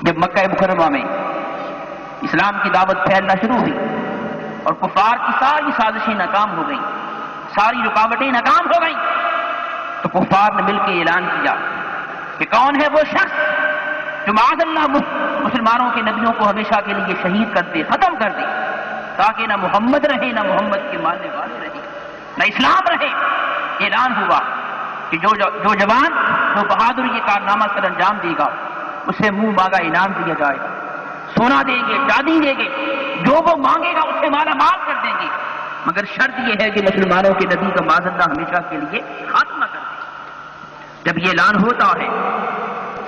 جب مکہ مکرمہ میں اسلام کی دعوت پھیلنا شروع ہوئی اور کفار کی ساری سازشیں ناکام ہو گئیں، ساری رکاوٹیں ناکام ہو گئیں، تو کفار نے مل کے اعلان کیا کہ کون ہے وہ شخص جو معاذ اللہ مسلمانوں کے نبیوں کو ہمیشہ کے لیے شہید کر دے، ختم کر دے، تاکہ نہ محمد رہے، نہ محمد کے ماننے والے رہے، نہ اسلام رہے۔ اعلان ہوا کہ جو جوان جو بہادر یہ کارنامہ سر انجام دے گا اسے منہ مانگا انعام دیا جائے گا، سونا دیں گے، چاندی دیں گے، جو وہ مانگے گا اسے مالا مال کر دیں گے، مگر شرط یہ ہے کہ مسلمانوں کے نبی کا معاذ اللہ ہمیشہ کے لیے خاتمہ کر دے۔ جب یہ اعلان ہوتا ہے،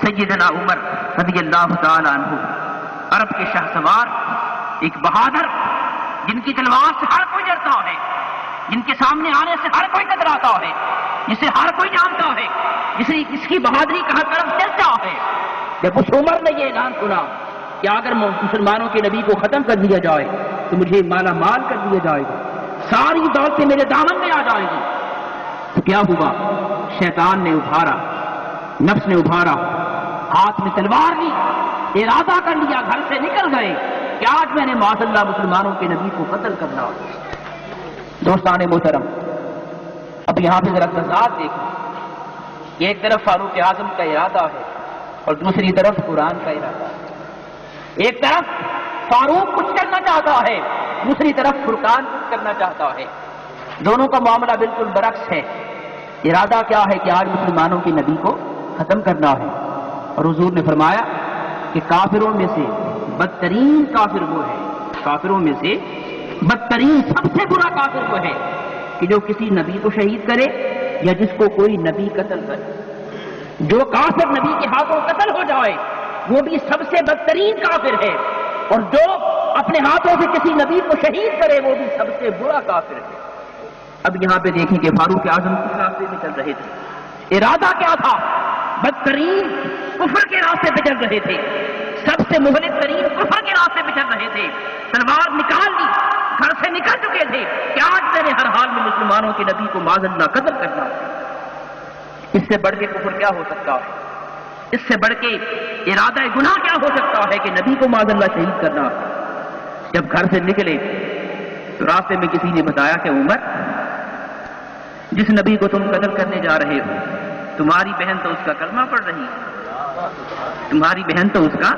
سیدنا عمر رضی اللہ تعالی عنہ، عرب کے شاہ سوار، ایک بہادر جن کی تلوار سے ہر کوئی ڈرتا ہے، جن کے سامنے آنے سے ہر کوئی کتراتا ہے، جسے ہر کوئی جانتا ہے، جس کی بہادری کا ہر طرف چلتا ہے، جب اس عمر نے یہ اعلان سنا کہ اگر مسلمانوں کے نبی کو ختم کر دیا جائے تو مجھے مالا مال کر دیا جائے گا، ساری دولتیں میرے دامن میں آ جائیں گی، تو کیا ہوا؟ شیطان نے ابھارا، نفس نے ابھارا، ہاتھ میں تلوار لی، ارادہ کر لیا، گھر سے نکل گئے کہ آج میں نے معاذ اللہ مسلمانوں کے نبی کو قتل کرنا۔ دوستان محترم، اب یہاں پہ ذرا تضاد دیکھیں، ایک طرف فاروق اعظم کا ارادہ ہے اور دوسری طرف قرآن کا ارادہ ہے۔ ایک طرف فاروق کچھ کرنا چاہتا ہے، دوسری طرف فرقان کچھ کرنا چاہتا ہے، دونوں کا معاملہ بالکل برعکس ہے۔ ارادہ کیا ہے کہ آج مسلمانوں کے نبی کو ختم کرنا ہے، اور حضور نے فرمایا کہ کافروں میں سے بدترین کافر وہ ہے، کافروں میں سے بدترین سب سے برا کافر وہ ہے کہ جو کسی نبی کو شہید کرے یا جس کو کوئی نبی قتل کرے۔ جو کافر نبی کے ہاتھوں قتل ہو جائے وہ بھی سب سے بدترین کافر ہے، اور جو اپنے ہاتھوں سے کسی نبی کو شہید کرے وہ بھی سب سے برا کافر ہے۔ اب یہاں پہ دیکھیں کہ فاروق اعظم کس راستے پہ چل رہے تھے؟ ارادہ کیا تھا؟ بدترین کفر کے راستے پہ چل رہے تھے، سب سے مہلک ترین کفر کے راستے پہ چل رہے تھے، تلوار نکال لی، گھر سے نکل چکے تھے کہ آج میں نے ہر حال میں مسلمانوں کے نبی کو معاذ اللہ قتل کرنا۔ اس سے بڑھ کے کفر کیا ہو سکتا ہے؟ اس سے بڑھ کے ارادہ گناہ کیا ہو سکتا ہے کہ نبی کو معاذ اللہ شہید کرنا؟ جب گھر سے نکلے تو راستے میں کسی نے بتایا کہ عمر، جس نبی کو تم قتل کرنے جا رہے ہو تمہاری بہن تو اس کا کلمہ پڑھ رہی ہے، تمہاری بہن تو اس کا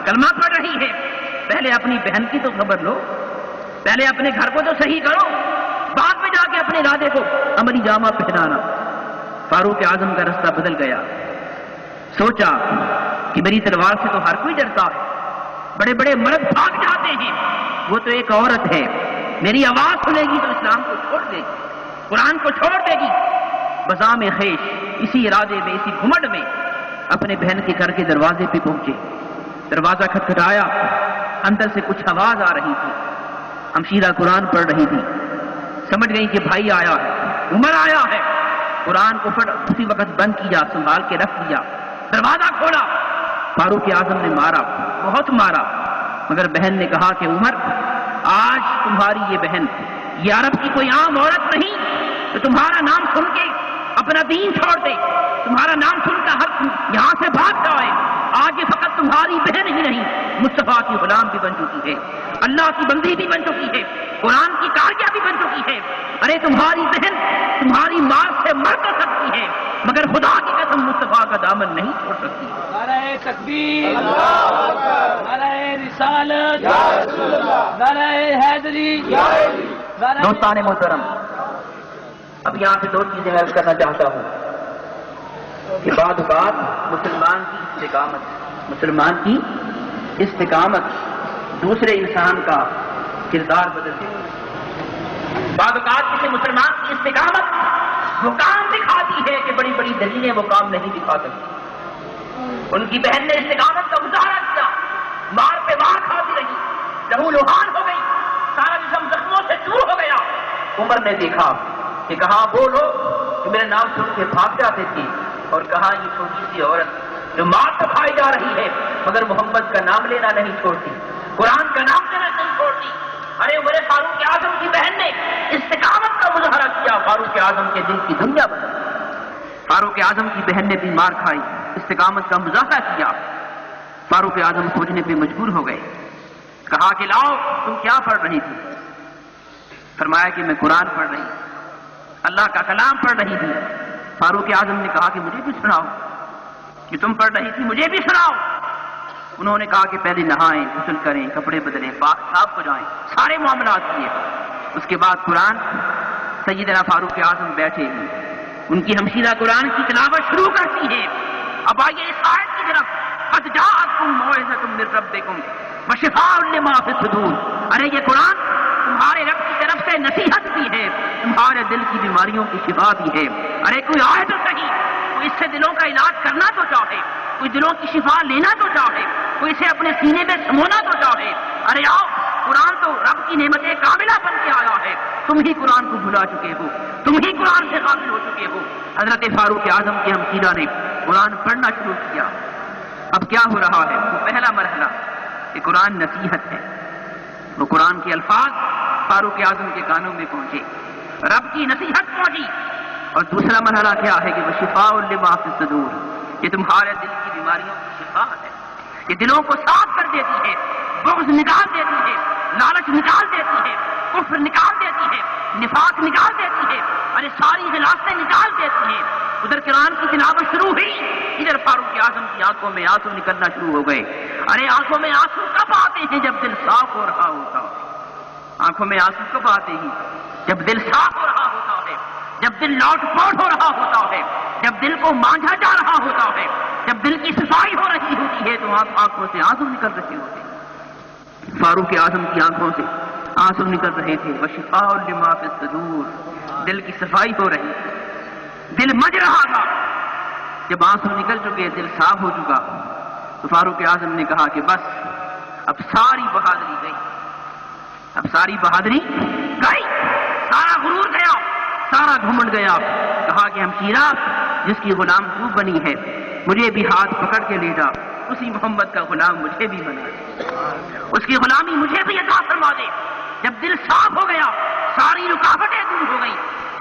کلمہ پڑھ رہی ہے، پہلے اپنی بہن کی تو خبر لو، پہلے اپنے گھر کو تو صحیح کرو، بعد میں جا کے اپنے ارادے کو عملی جامہ پہنانا۔ فاروق اعظم کا رستہ بدل گیا، سوچا کہ میری تلوار سے تو ہر کوئی ڈرتا ہے، بڑے بڑے مرد بھاگ جاتے ہیں، وہ تو ایک عورت ہے، میری آواز سنے گی تو اسلام کو چھوڑ دے گی، قرآن کو چھوڑ دے گی۔ بزام خیش اسی ارادے میں، اسی گھمنڈ میں اپنے بہن کے گھر کے دروازے پہ پہنچے، دروازہ کھٹکھٹایا، اندر سے کچھ آواز آ رہی تھی، ہمشیرہ قرآن پڑھ رہی تھی، سمجھ گئی کہ بھائی آیا ہے، عمر آیا ہے، قرآن کو اسی وقت بند کیا، سنبھال کے رکھ دیا، دروازہ کھولا۔ فاروق اعظم نے مارا، بہت مارا، مگر بہن نے کہا کہ عمر، آج تمہاری یہ بہن یہ عرب کی کوئی عام عورت نہیں تو تمہارا نام سن کے اپنا دین چھوڑ دے، تمہارا نام سن کر ہر یہاں سے بھاگ جائے۔ آج یہ فقط تمہاری بہن ہی نہیں، مصطفیٰ کی غلام بھی بن چکی ہے، اللہ کی بندی بھی بن چکی ہے، قرآن کی کاریہ بھی بن چکی ہے۔ ارے تمہاری بہن تمہاری مار سے مر تو سکتی ہے مگر خدا کی قسم مصطفیٰ کا دامن نہیں چھوڑ سکتی۔ نعرہ تکبیر، نعرہ رسالت، نعرہ حیدری۔ دوستان محترم، اب یہاں سے دو چیزیں عرض کرنا چاہتا ہوں کہ بعض اوقات مسلمان کی استقامت دوسرے انسان کا کردار بدل دیتی ہے۔ بعض اوقات کسی مسلمان کی استقامت وہ کام دکھاتی ہے کہ بڑی بڑی دلیلیں وہ کام نہیں دکھا سکتی۔ ان کی بہن نے استقامت کا مظاہرہ کیا، مار پہ مار کھاتی رہی، لہو لہان ہو گئی، سارا جسم زخموں سے چور ہو گیا۔ عمر نے دیکھا کہ کہاں وہ لوگ جو میرے نام سن کے بھاگ جاتے تھے، اور کہاں یہ چھوٹی سی عورت جو مار تو کھائی جا رہی ہے مگر محمد کا نام لینا نہیں چھوڑتی، قرآن کا نام لینا نہیں چھوڑتی۔ ارے عمر فاروق اعظم کی بہن نے استقامت کا مظاہرہ کیا، فاروق اعظم کے دل کی دنیا بدل۔ فاروق اعظم کی بہن نے بھی مار کھائی، استقامت کا مظاہرہ کیا۔ فاروق اعظم سوچنے پہ مجبور ہو گئے. کہا کہ لاؤ تم کیا پڑھ رہی تھی؟ فرمایا کہ میں قرآن پڑھ رہی اللہ کا کلام پڑھ رہی تھی. فاروق اعظم نے کہا کہ مجھے بھی سناؤ، کہ تم پڑھ رہی تھی مجھے بھی سناؤ. انہوں نے کہا کہ پہلے نہائیں، غسل کریں، کپڑے بدلیں، پاک صاف ہو جائیں، سارے معاملات کیے. اس کے بعد قرآن سیدنا فاروق اعظم بیٹھے ہیں، ان کی ہمشیرہ قرآن کی تلاوت شروع کرتی ہے. اب آئیے اس آیت کی طرف، قد جاءتکم موعظۃ من ربکم وشفاء لما فی الصدور. ارے یہ قرآن تمہارے رب کی طرف سے نصیحت بھی ہے، تمہارے دل کی بیماریوں کی شفا بھی ہے. ارے کوئی آئے تو صحیح، کوئی اس سے دلوں کا علاج کرنا تو چاہے، کوئی دلوں کی شفا لینا تو چاہے، کوئی اسے اپنے سینے میں سمونا تو چاہے. ارے آؤ، قرآن تو رب کی نعمت کاملہ بن کے آیا ہے. تم ہی قرآن کو بھلا چکے ہو، تم ہی قرآن سے غافل ہو چکے ہو. حضرت فاروق اعظم کے ہمشیرہ نے قرآن پڑھنا شروع کیا. اب کیا ہو رہا ہے؟ وہ پہلا مرحلہ کہ قرآن نصیحت ہے، وہ قرآن کے الفاظ فاروق اعظم کے کانوں میں پہنچے، رب کی نصیحت پہنچی. اور دوسرا مرحلہ کیا ہے کہ وہ شفاء لما فی الصدور، یہ تمہارے دل کی بیماریوں کی شفا ہے، یہ دلوں کو صاف کر دیتی ہے، بغض نکال دیتی ہے، لالچ نکال دیتی ہے، کفر نکال دیتی ہے، نفاق نکال دیتی ہے، اور یہ ساری غلاستیں نکال دیتی ہیں. ادھر قرآن کی تلاوت شروع ہوئی، ادھر فاروق اعظم کی آنکھوں میں آنسو نکلنا شروع ہو گئے. ارے آنکھوں میں آنسو کب آتے ہیں؟ جب دل صاف ہو رہا ہوتا ہے. آنکھوں میں آنسو کب آتے ہیں؟ جب دل صاف ہو رہا ہوتا ہے، جب دل لوٹ پوٹ ہو رہا ہوتا ہے، جب دل کو مانجھا جا رہا ہوتا ہے، جب دل کی صفائی ہو رہی ہوتی ہے تو آنکھوں سے آنسو نکل رہے ہوتے ہیں. فاروق اعظم کی آنکھوں سے آنسو نکل رہے تھے. وشفاء لما فی الصدور، دل کی صفائی ہو رہی تھی، دل مج رہا تھا. جب آنسو نکل چکے، دل صاف ہو چکا، تو فاروق اعظم نے کہا کہ بس اب ساری بہادری گئی، اب ساری بہادری گئی، سارا غرور گیا، سارا گھمنڈ گیا. کہا کہ ہمشیرہ جس کی غلام تو بنی ہے مجھے بھی ہاتھ پکڑ کے لے جا، اسی محمد کا غلام مجھے بھی بنا دے، اس کی غلامی مجھے بھی عطا فرما دے. جب دل صاف ہو گیا، ساری رکاوٹیں دور ہو گئی،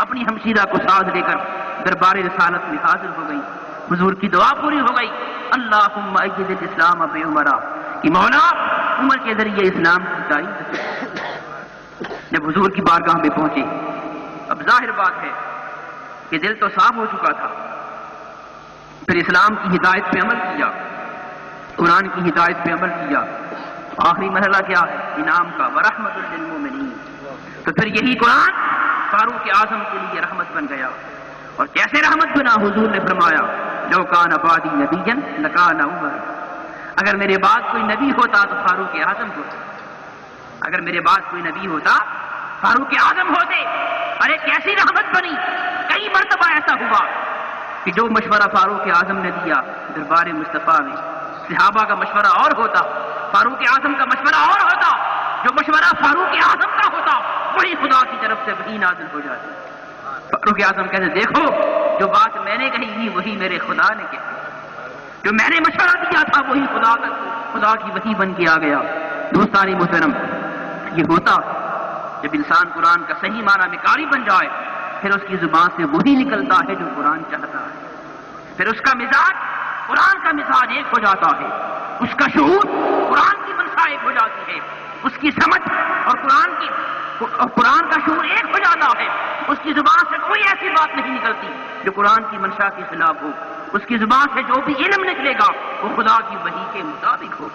اپنی ہمشیرہ کو ساتھ لے کر دربار رسالت میں حاضر ہو گئی. حضور کی دعا پوری ہو گئی، اللہم اید الاسلام بعمرہ، کہ مولا عمر کے ذریعے اسلام کی تائید. جب حضور کی بارگاہ میں پہنچے، اب ظاہر بات ہے کہ دل تو صاف ہو چکا تھا، پھر اسلام کی ہدایت پہ عمل کیا، قرآن کی ہدایت پہ عمل کیا. آخری مرحلہ کیا ہے؟ انعام کا، ورحمۃ للمؤمنین. تو پھر یہی قرآن فاروق اعظم کے لیے رحمت بن گیا. اور کیسے رحمت بنا؟ حضور نے فرمایا لو کان بعدی نبیا لکان عمر، اگر میرے بعد کوئی نبی ہوتا تو فاروق اعظم ہوتا، اگر میرے بعد کوئی نبی ہوتا فاروق اعظم ہوتے. ارے کیسی رحمت بنی! کئی مرتبہ ایسا ہوا کہ جو مشورہ فاروق اعظم نے دیا دربار مصطفیٰ میں، صحابہ کا مشورہ اور ہوتا، فاروق اعظم کا مشورہ اور ہوتا. جو مشورہ فاروق اعظم کا ہوتا وہی خدا کی طرف سے وہی نازل ہو جاتی. فاروق اعظم کہتے دیکھو جو بات میں نے کہی تھی وہی میرے خدا نے کہی، جو میں نے مشورہ دیا تھا وہی خدا کی وحی بن کے آ گیا. دوستانی محترم، یہ ہوتا جب انسان قرآن کا صحیح معنی میں قاری بن جائے، پھر اس کی زبان سے وہی نکلتا ہے جو قرآن چاہتا ہے، پھر اس کا مزاج قرآن کا مزاج ایک ہو جاتا ہے، اس کا شعور قرآن کی منشا ایک ہو جاتی ہے، اس کی سمجھ اور قرآن کا شعور ایک ہو جاتا ہے. اس کی زبان سے کوئی ایسی بات نہیں نکلتی جو قرآن کی منشا کے خلاف ہو. اس کی زبان سے جو بھی علم نکلے گا وہ خدا کی وحی کے مطابق ہوگا.